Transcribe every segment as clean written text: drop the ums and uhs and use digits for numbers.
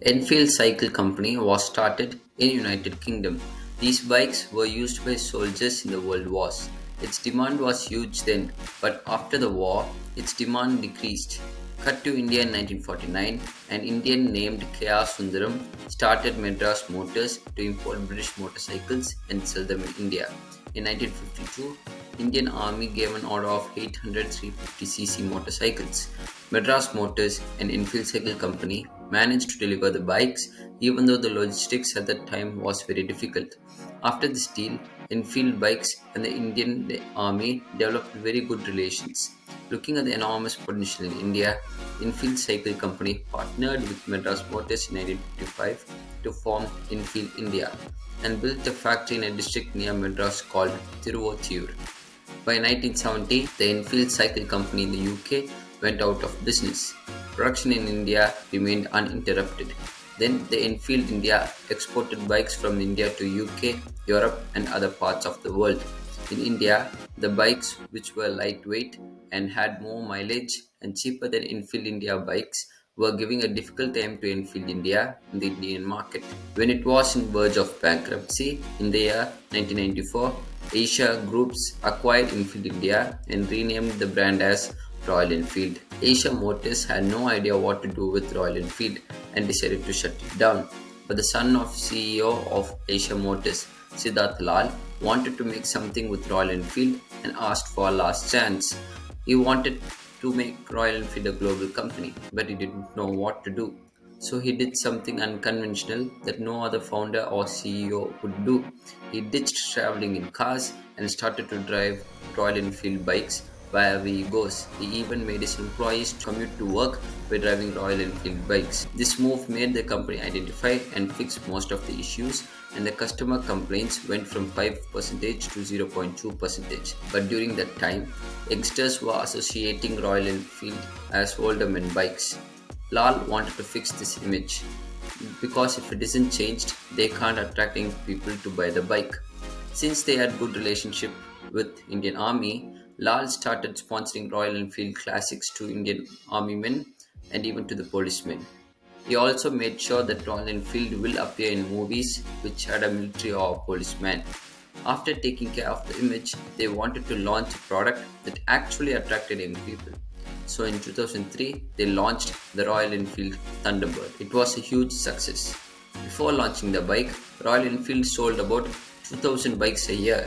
Enfield Cycle Company was started in United Kingdom. These bikes were used by soldiers in the World Wars. Its demand was huge then, but after the war, its demand decreased. Cut to India in 1949, an Indian named K.R. Sundaram started Madras Motors to import British motorcycles and sell them in India. In 1952, Indian Army gave an order of 800 350cc motorcycles. Madras Motors, an Enfield Cycle Company, managed to deliver the bikes even though the logistics at that time was very difficult. After this deal, Enfield Bikes and the Indian Army developed very good relations. Looking at the enormous potential in India, Enfield Cycle Company partnered with Madras Motors in 1955 to form Enfield India and built a factory in a district near Madras called Tiruvottiyur. By 1970, the Enfield Cycle Company in the UK went out of business. Production in India remained uninterrupted. Then the Enfield India exported bikes from India to UK, Europe and other parts of the world. In India, the bikes, which were lightweight and had more mileage and cheaper than Enfield India bikes, were giving a difficult time to Enfield India in the Indian market. When it was in verge of bankruptcy in the year 1994, Asia Groups acquired Enfield India and renamed the brand as Royal Enfield. Asia Motors had no idea what to do with Royal Enfield and decided to shut it down. But the son of CEO of Asia Motors, Siddharth Lal, wanted to make something with Royal Enfield and asked for a last chance. He wanted to make Royal Enfield a global company, but he didn't know what to do. So he did something unconventional that no other founder or CEO would do. He ditched traveling in cars and started to drive Royal Enfield bikes wherever he goes. He even made his employees commute to work by driving Royal Enfield bikes. This move made the company identify and fix most of the issues, and the customer complaints went from 5% to 0.2%. But during that time, youngsters were associating Royal Enfield as older men bikes. Lal wanted to fix this image because if it isn't changed, they can't attract young people to buy the bike. Since they had good relationship with Indian Army, Lal started sponsoring Royal Enfield classics to Indian Army men and even to the policemen. He also made sure that Royal Enfield will appear in movies which had a military or a policeman. After taking care of the image, they wanted to launch a product that actually attracted young people. So in 2003, they launched the Royal Enfield Thunderbird. It was a huge success. Before launching the bike, Royal Enfield sold about 2000 bikes a year.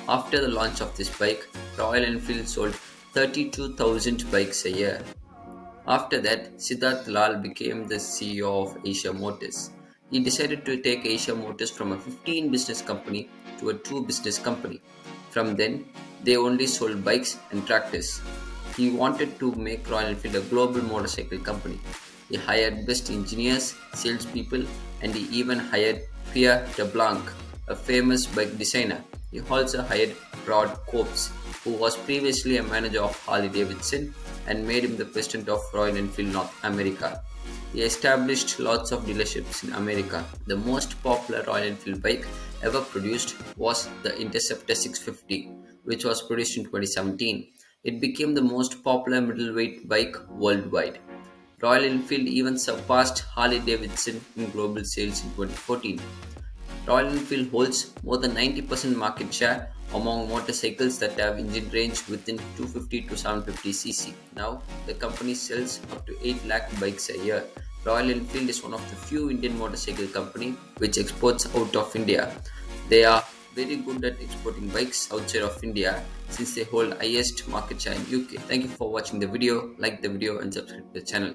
After the launch of this bike, Royal Enfield sold 32,000 bikes a year. After that, Siddharth Lal became the CEO of Asia Motors. He decided to take Asia Motors from a 15 business company to a 2 business company. From then, they only sold bikes and tractors. He wanted to make Royal Enfield a global motorcycle company. He hired best engineers, salespeople, and he even hired Pierre de Blanc, a famous bike designer. He also hired Rod Copes, who was previously a manager of Harley Davidson, and made him the president of Royal Enfield North America. He established lots of dealerships in America. The most popular Royal Enfield bike ever produced was the Interceptor 650, which was produced in 2017. It became the most popular middleweight bike worldwide. Royal Enfield even surpassed Harley Davidson in global sales in 2014. Royal Enfield holds more than 90% market share among motorcycles that have engine range within 250 to 750cc. Now, the company sells up to 8 lakh bikes a year. Royal Enfield is one of the few Indian motorcycle company which exports out of India. They are very good at exporting bikes outside of India since they hold highest market share in UK. Thank you for watching the video. Like the video and subscribe to the channel.